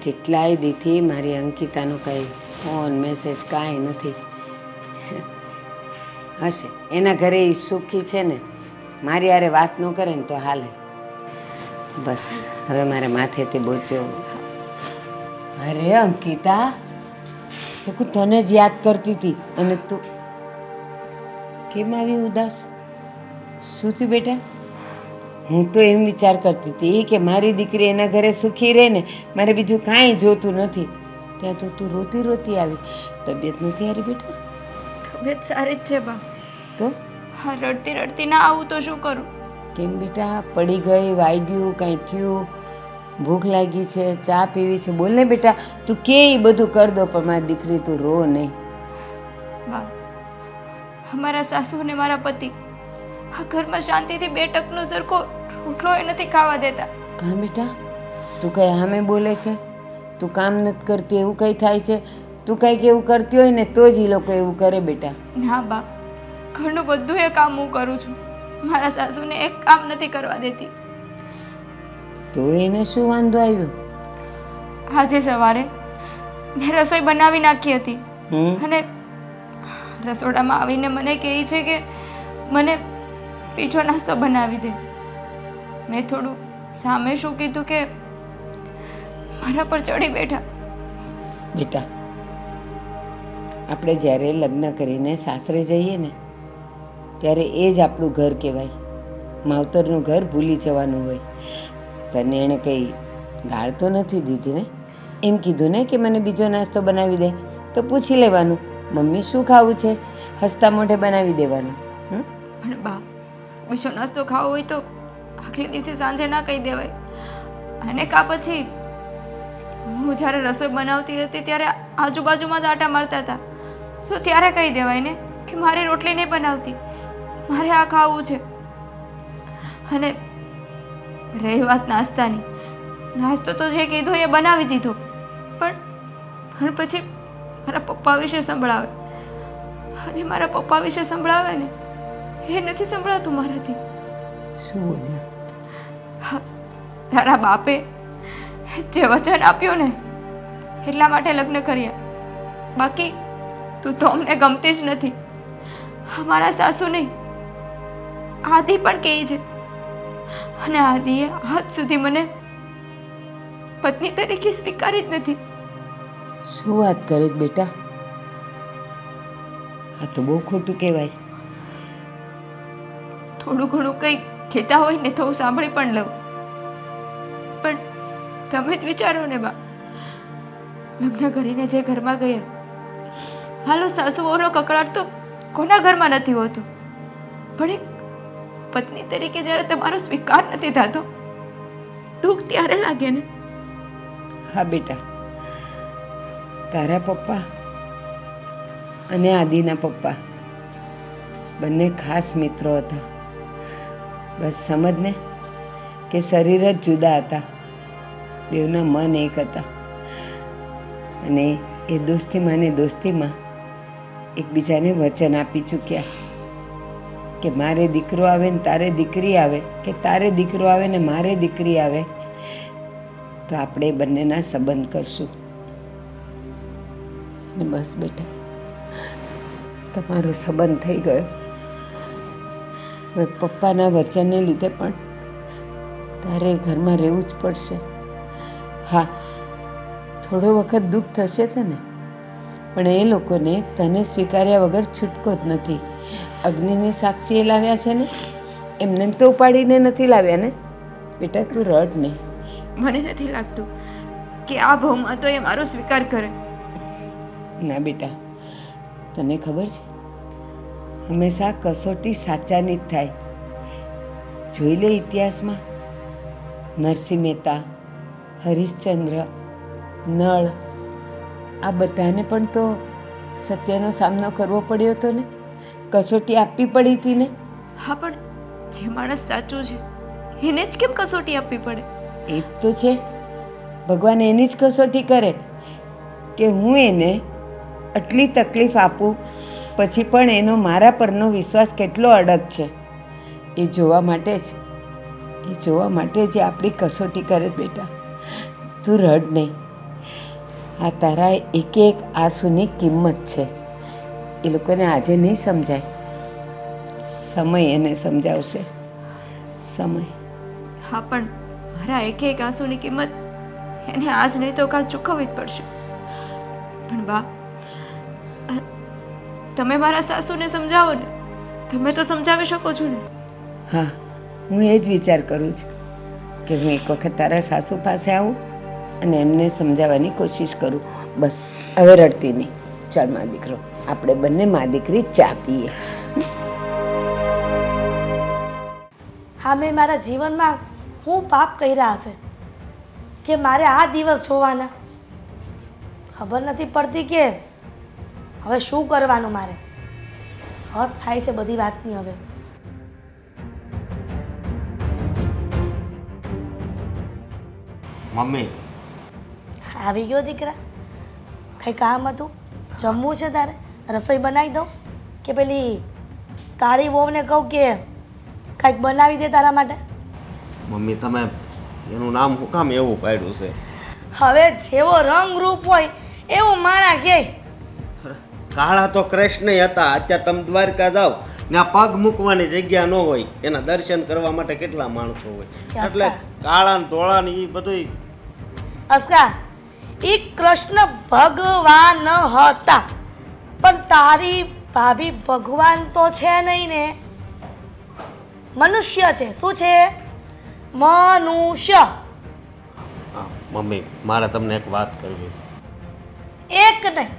કેટલાય દીથી મારી અંકિતાનો કંઈ ફોન મેસેજ કાંઈ નથી. હશે એના ઘરે એ સુખી છે ને, મારી હારે વાત ન કરે ને તો હાલે. બસ હવે મારે માથેથી બોચ્યો. અરે અંકિતા, ચોખ્ખું તને જ યાદ કરતી હતી અને તું કેમ આવી ઉદાસ? શું થયું બેટા? હું તો એમ વિચાર કરતી હતી કે મારી દીકરી એના ઘરે સુખી રહે ને, મારે બીજું કાંઈ જોતું નથી. ત્યાં તો તું રોતી રોતી આવી. તબિયત નથી હારી બેટા? તબિયત સારી જ છે બા. તો હા, રડતી રડતી ના આવું તો શું કરું? કેમ બેટા? પડી ગઈ, વાગ્યું, કાંઈ થયું? ભૂખ લાગી છે, ચા પીવી છે? બોલ ને બેટા. તું કે એ બધું કરી દો, પણ મારી દીકરી તું રો નહીં. બા, અમારા સાસુ અને મારા પતિ આ ઘરમાં શાંતિથી 2 ટકનો સરખો રોટલો એ નથી ખાવા દેતા. કાં બેટા? તું કઈ સામે બોલે છે? તું કામ નથી કરતી એવું કંઈ થાય છે? તું કંઈક એવું કરતી હોય ને તો જ એ લોકો એવું કરે બેટા. ના બા, ઘરનું બધું એ કામ હું કરું છું. મારા સાસુને એક કામ નથી કરવા દેતી. તો એને શું વાંધો આવ્યો? આજે સવારે મેં રસોઈ બનાવી નાખી હતી અને રસોડામાં આવીને મને કહે છે કે મને બીજો નાસ્તો બનાવી દે. મેં થોડું સામે શું કીધું કે મારા પર ચડી બેઠા. બેટા, આપણે જ્યારે લગ્ન કરીને સાસરે જઈએ ને ત્યારે એ જ આપણું ઘર કહેવાય. માવતરનું ઘર ભૂલી જવાનું હોય. તને એણે કંઈ ગાળ તો નથી દીધી ને? એમ કીધું ને કે મને બીજો નાસ્તો બનાવી દે, તો પૂછી લેવાનું મમ્મી શું ખાવું છે, હસતા મોઢે બનાવી દેવાનું. પણ બા, બીજો નાસ્તો ખાવો હોય તો આગલે દિવસે સાંજે ના કહી દેવાય. અને કા પછી હું જ્યારે રસોઈ બનાવતી હતી ત્યારે આજુબાજુમાં જ આટા મારતા હતા, તો ત્યારે કહી દેવાય ને કે મારે રોટલી નહીં બનાવતી, મારે આ ખાવું છે. અને રહી વાત નાસ્તાની, નાસ્તો તો જે કીધો એ બનાવી દીધો, પણ પછી મારા પપ્પા વિશે સંભળાવે. હજી મારા પપ્પા વિશે સંભળાવે ને એ નથી સંભળાતું મારાથી. શું બોલ્યા? હા, તારા બાપે જે વચન આપ્યું ને એટલા માટે લગ્ન કર્યા, બાકી તું તો અમને ગમતી જ નથી. મારા સાસુ નહીં, આદિ પણ કહે છે, અને આદિએ આજ સુધી મને પત્ની તરીકે સ્વીકારી જ નથી. શું વાત કરે છે બેટા? આ તો બહુ ખોટું કહેવાય. થોડું ઘણું કંઈ કહેતા હોય ને તો હું સાંભળી પણ લઉં, પણ તમે જ વિચારો ને બા, લગ્ન કરીને જે ઘરમાં ગયા, હાલો સાસુઓનો કકળાટ તો કોના ઘરમાં નથી હોતો, પણ એક પત્ની તરીકે જ્યારે તમારો સ્વીકાર નથી થતો દુઃખ ત્યારે લાગે ને. હા બેટા, તારા પપ્પા અને આદિના પપ્પા બંને ખાસ મિત્રો હતા. બસ સમજ ને કે શરીર જ જુદા હતા, બેવના મન એક હતા. અને એ દોસ્તીમાં ને દોસ્તીમાં એકબીજાને વચન આપી ચૂક્યા કે મારે દીકરો આવે ને તારે દીકરી આવે, કે તારે દીકરો આવે ને મારે દીકરી આવે, તો આપણે બંનેના સંબંધ કરશું. ને બસ બેટા, તમારો સંબંધ થઈ ગયો. હવે પપ્પાના વચનને લીધે પણ તારે ઘરમાં રહેવું જ પડશે. હા, થોડો વખત દુઃખ થશે તને, પણ એ લોકોને તને સ્વીકાર્યા વગર છૂટકો જ નથી. અગ્નિની સાક્ષી એ લાવ્યા છે ને, એમને તો ઉપાડીને નથી લાવ્યા ને. બેટા તું રડ નહીં. મને નથી લાગતું કે આ ભાવમાં તો એ મારો સ્વીકાર કરે. ના બેટા, તને ખબર છે, હંમેશા કસોટી સાચાની જ થાય. જોઈ લે ઇતિહાસમાં, નરસિંહ મહેતા, હરિશ્ચંદ્ર, નળ, આ બધાને પણ તો સત્યનો સામનો કરવો પડ્યો હતો ને, કસોટી આપવી પડી હતી ને. હા, પણ જે માણસ સાચું છે એને જ કેમ કસોટી આપવી પડે? એ જ તો છે, ભગવાન એની જ કસોટી કરે કે હું એને આટલી તકલીફ આપું પછી પણ એનો મારા પરનો વિશ્વાસ કેટલો અડગ છે એ જોવા માટે જ એ આપણી કસોટી કરે. બેટા તું રડ નહીં. આ તારા એક એક આંસુની કિંમત છે. એ લોકોને આજે નહીં સમજાય, સમય એને સમજાવશે. સમય. હા, પણ મારા એક એક આંસુની કિંમત એને આજ નહીં તો કાલ ચૂકવવી જ પડશે. પણ બા, તમે મારા સાસુને સમજાવો ને, તમે તો સમજાવી શકો છો ને. હા, હું એ જ વિચાર કરું છું કે હું એક વખત તારા સાસુ પાસે આવું અને એમને સમજાવવાની કોશિશ કરું. બસ હવે રડતી નહીં. ચાલ મા દીકરો, આપણે બંને મા દીકરી ચા પીએ. હા, મેં મારા જીવનમાં હું પાપ કર્યા હશે કે મારે આ દિવસ જોવાના? ખબર નથી પડતી કે હવે શું કરવાનું. મારે હદ થાય છે બધી વાતની. હવે મમ્મી, આવી ગયો દીકરા. કંઈ કામ હતું? જમવું છે તારે? રસોઈ બનાવી દઉં કે પેલી કાળી વહુને કહું કે કંઈક બનાવી દે તારા માટે? મમ્મી તમે એનું નામ શું કામ એવું પાડ્યું છે? હવે જેવો રંગ રૂપ હોય એવું માણા કહે. અરે, કાળા તો કૃષ્ણ હતા. અત્યારે તમે દ્વારકા જાઓ ને આ પગ મૂકવાની જગ્યા ન હોય, એના દર્શન કરવા માટે કેટલા માણસો હોય. એટલે કાળા ને ધોળા ને એ બધું. અસ્કા, ઈ કૃષ્ણ ભગવાન હતા, પણ તારી ભાભી ભગવાન તો છે નહીં ને, મનુષ્ય છે. શું છે? મનુષ્ય. હા મમ્મી, મારે તમને એક વાત કરવી છે. એક નહીં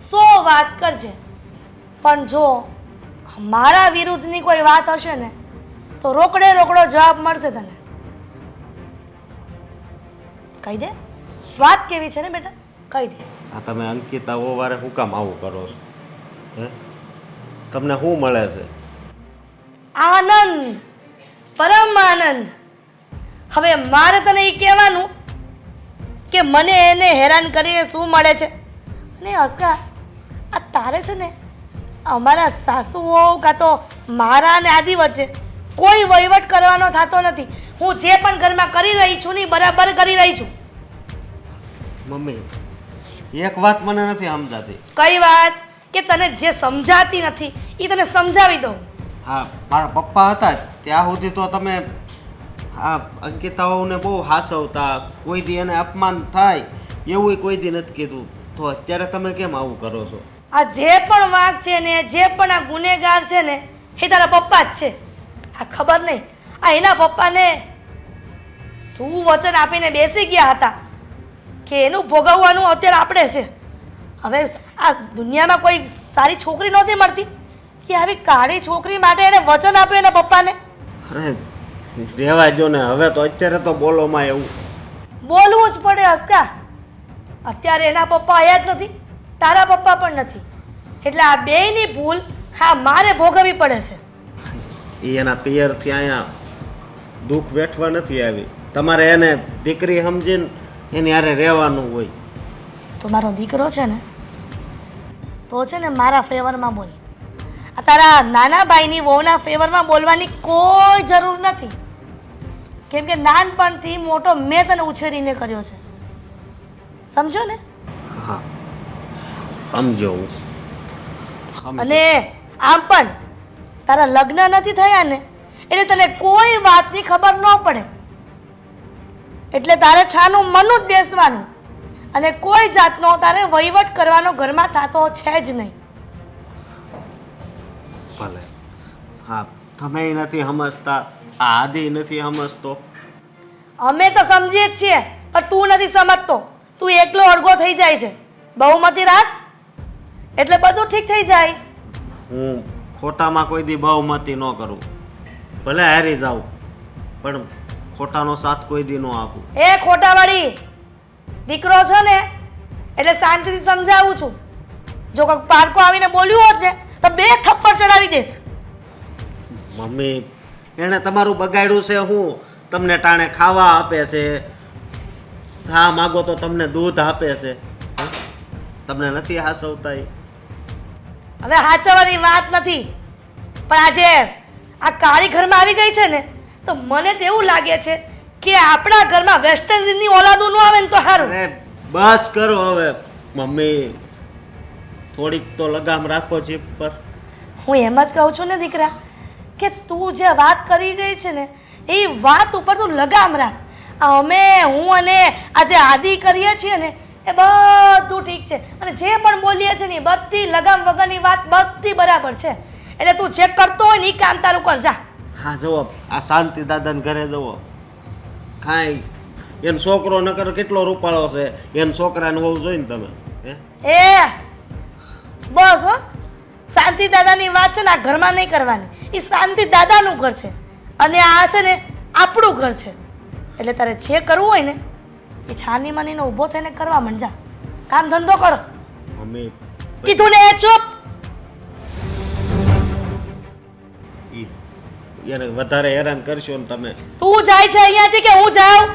100 વાત કરજે, પણ જો મારા વિરુદ્ધની કોઈ વાત હશે ને તો રોકડે રોકડો જવાબ મળશે તને. કહી દે, વાત કેવી છે ને બેટા, કહી દે. આ તમે અંકિતા વારે શું કામ આવું કરો છો? હે, તમને શું મળે છે? આનંદ, પરમ આનંદ. હવે મારે તને એ કહેવાનું કે મને એને હેરાન કરીને શું મળે છે? અને અસ્કા, આ તારે છે ને અમારા સાસુઓ કાં તો મારા અને આદિ વચ્ચે કોઈ વહીવટ કરવાનો થતો નથી. હું જે પણ ઘરમાં કરી રહી છું ને ઈ બરાબર કરી રહી છું. મમ્મી, એક વાત મને નથી સમજાતી. કઈ વાત? કે તને જે સમજાતી નથી એ તને સમજાવી દઉં. હા, મારા પપ્પા હતા ત્યાં સુધી તો તમે આ અંકિતાઓને બહુ હાસવતા, કોઈ દી એને અપમાન થાય એવું કોઈ દી નથી કીધું. તો અત્યારે તમે કેમ આવું કરો છો? આ જે પણ વાંક છે ને, જે પણ આ ગુનેગાર છે ને, એ તારા પપ્પા જ છે. આ ખબર નહીં આ એના પપ્પાને શું વચન આપીને બેસી ગયા હતા કે એનું ભોગવવાનું અત્યારે આપણે છે. હવે આ દુનિયામાં કોઈ સારી છોકરી નહોતી મળતી કે આવી કાળી છોકરી માટે એને વચન આપ્યું એના પપ્પાને. અરે રહેવા જો ને, હવે તો અત્યારે તો બોલોમાં એવું બોલવું જ પડે અસ્કા. અત્યારે એના પપ્પા આયા જ નથી, તારા પપ્પા પણ નથી, એટલે આ બેયની ભૂલ હા મારે ભોગવવી પડે છે. એ એના પિયરથી અહીંયા દુઃખ વેઠવા નથી આવી. તમારે એને દીકરી સમજીને એની હારે રહેવાનું હોય. તો મારો દીકરો છે ને તો છે ને મારા ફેવરમાં બોલ. આ તારા નાના ભાઈની વહુના ફેવરમાં બોલવાની કોઈ જરૂર નથી, કેમ કે નાનપણથી મોટો મેં તને ઉછેરીને કર્યો છે. સમજો ને? હા સમજો હું. સમજો. અને આમ પણ તારા લગ્ન નથી થયા ને એટલે તને કોઈ વાતની ખબર ન પડે. એટલે તારે છાનું મનું જ બેસવાનું અને કોઈ જાતનો તારે વહીવટ કરવાનો ઘરમાં થતો છે જ નહીં. ભલે. હા, તમે નથી સમજતા, આ આદિ નથી સમજતો. અમે તો સમજીએ જ છીએ, પણ તું નથી સમજતો. તું એકલો અડગો થઈ જાય છે. બહુમતી રાખ એટલે બધું ઠીક થઈ જાય. હું ખોટામાં કોઈ દી બહુમતી ન કરું. ભલે હારી જાઉં પણ ખોટાનો સાથ કોઈ દી ન આપું. એ ખોટાવાળી દીકરો છે ને એટલે શાંતિથી સમજાવું છું. જો કોઈ પારકો આવીને બોલ્યું હોત ને તો 2 થપ્પડ ચડાવી દેત. મમ્મી, એણે તમારું બગાડ્યું છે. હું તમને ટાણે ખાવા આપે છે, શા માગો તો તમને દૂધ આપે છે. હા? તમને નથી હાસવતા એ? હવે હાચવાની વાત નથી, પણ આજે આ કાળી ઘરમાં આવી ગઈ છે ને તો મને તો એવું લાગે છે કે આપણા ઘરમાં વેસ્ટર્ન ની ઓલાદો ન આવે ને તો સારું. અરે બસ કરો હવે મમ્મી, થોડીક તો લગામ રાખો જીભ પર. હું એમ જ કહું છું ને દીકરા કે તું જે વાત કરી રહી છે ને એ વાત ઉપર તું લગામ રાખ. આ અમે હું અને આ જે આદિ કરીએ છીએ ને એ બધું ઠીક છે અને જે પણ બોલીએ છીએ ને એ બધી લગામ વગરની વાત બધી બરાબર છે. એટલે તું જે કરતો હોય ને એ કામ તારું કર જા. હા જુઓ, આ શાંતિ દાદાને ઘરે જુઓ, કાંઈ એનો છોકરો નકર કેટલો રૂપાળો છે, એનો છોકરાને હોવું જોઈએ ને તમે. હે એ બસ હો, શાંતિ દાદાની વાત છે ને આ ઘરમાં નહીં કરવાની. એ શાંતિ દાદાનું ઘર છે અને આ છે ને આપણું ઘર છે. એટલે તારે જે કરવું હોય ને એ છાની માનીને ઊભો થઈને કરવા માંડ જા. કામ ધંધો કરો. મમ્મી કીધું ને ચૂપ. એને વધારે હેરાન કરશો ને તમે. તું જાય છે અહીંયાથી કે હું જાઉં?